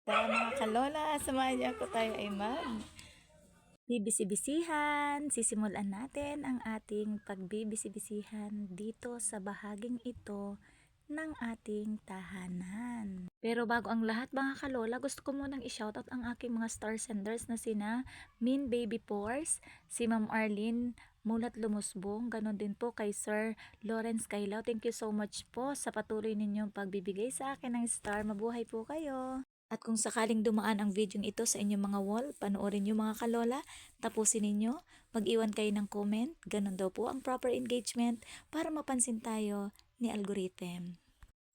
Tara mga kalola, samahan niyo ako tayo ay bibisi-bisihan. Sisimulan natin ang ating pagbibisi-bisihan dito sa bahaging ito ng ating tahanan. Pero bago ang lahat mga kalola, gusto ko munang i-shoutout ang aking mga star senders na sina Min Baby Pores, si Ma'am Arlene Mulat Lumusbong, ganon din po kay Sir Lawrence Kailao. Thank you so much po sa patuloy ninyong pagbibigay sa akin ng star. Mabuhay po kayo! At kung sakaling dumaan ang video ito sa inyong mga wall, panoorin nyo mga kalola, tapusin ninyo, mag-iwan kayo ng comment, ganun daw po ang proper engagement para mapansin tayo ni algorithm.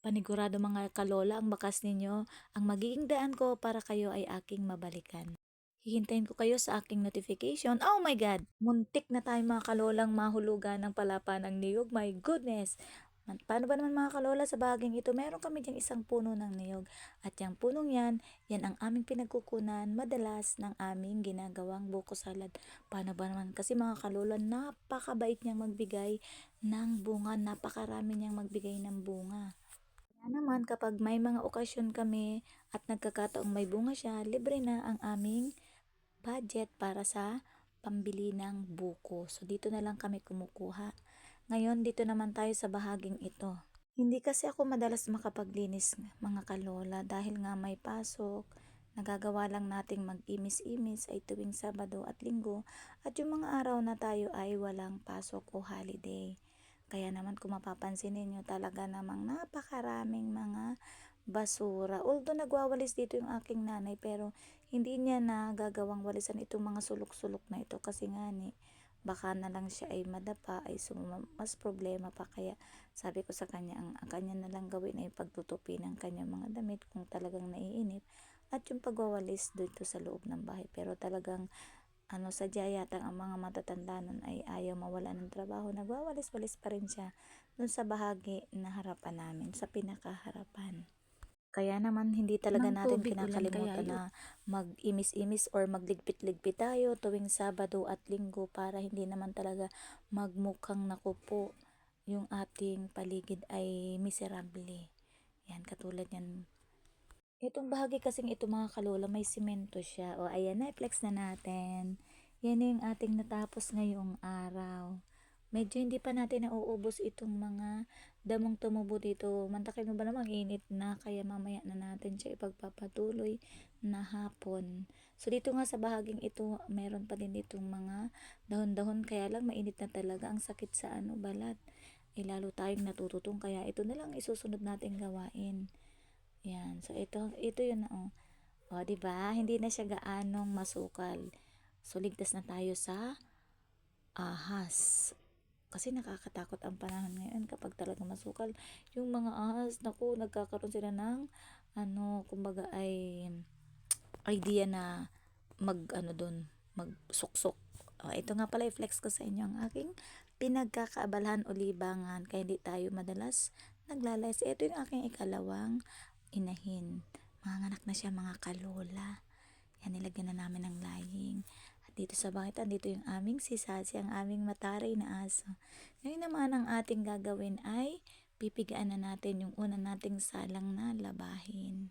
Panigurado mga kalola, ang bakas ninyo ang magiging daan ko para kayo ay aking mabalikan. Hihintayin ko kayo sa aking notification. Oh my God! Muntik na tayo mga kalolang mahulugan ng palapa ng niyog. My goodness! Paano ba naman mga kalola sa baging ito? Meron kami diyang isang puno ng niyog. At yung punong yan ang aming pinagkukunan madalas ng aming ginagawang buko salad. Paano ba naman? Kasi mga kalola, napakabait niyang magbigay ng bunga. Napakarami niyang magbigay ng bunga. Kaya naman kapag may mga okasyon kami at nagkakataong may bunga siya, libre na ang aming budget para sa pambili ng buko. So dito na lang kami kumukuha. Ngayon dito naman tayo sa bahaging ito. Hindi kasi ako madalas makapaglinis mga kalola dahil nga may pasok. Nagagawa lang nating mag-imis-imis ay tuwing Sabado at Linggo at yung mga araw na tayo ay walang pasok o holiday. Kaya naman kung mapapansin ninyo talaga namang napakaraming mga basura. Although nagwawalis dito yung aking nanay pero hindi niya nagagawang walisan itong mga sulok-sulok na ito kasi nga ni baka na lang siya ay madapa ay mas problema pa. Kaya sabi ko sa kanya ang kanya na lang gawin ay pagtutupi ng kanyang mga damit kung talagang naiinip at yung pagwawalis dito sa loob ng bahay. Pero talagang sadya yata ang mga matatanda nun ay ayaw mawala ng trabaho, nagwawalis-walis pa rin siya dun sa bahagi na harapan namin, sa pinakaharapan. Kaya naman hindi talaga natin kinakalimutan na mag-imis-imis or magligpit-ligpit tayo tuwing Sabado at Linggo para hindi naman talaga magmukhang nakupo yung ating paligid ay miserable. Yan, katulad yan. Itong bahagi kasing ito mga kalola, may simento siya. O ayan na, i-flex na natin. Yan yung ating natapos ngayong araw. Medyo hindi pa natin nauubos itong mga damong tumubo dito. Mantakin mo ba namang init na kaya mamaya na natin siya ipagpapatuloy na hapon. So dito nga sa bahaging ito, meron pa din itong mga dahon-dahon kaya lang mainit na talaga ang sakit sa balat. Lalo tayong natututong kaya ito na lang isusunod nating gawain. Yan. So ito yun oh. O, di ba? Hindi na siya gaanong masukal. So ligtas na tayo sa ahas. Kasi nakakatakot ang panahon ngayon kapag talaga masukal yung mga ahas. Naku, nagkakaroon sila ng kumbaga ay idea na magsuksok. Ito nga pala i-flex ko sa inyo ang aking pinagkakaabalahan o libangan kaya hindi tayo madalas naglalayas. Ito yung aking ikalawang inahin. Manganak na siya mga kalola. Yan, nilagyan na namin ng laying. At dito sa bangit, dito yung aming sisasi, ang aming mataray na aso. Ngayon naman ang ating gagawin ay pipigaan na natin yung una nating salang na labahin.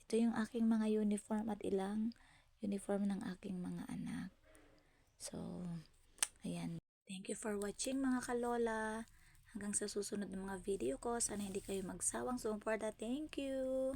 Ito yung aking mga uniform at ilang uniform ng aking mga anak. So, ayan. Thank you for watching mga kalola. Hanggang sa susunod ng mga video ko, sana hindi kayo magsawang sumuporta. Thank you!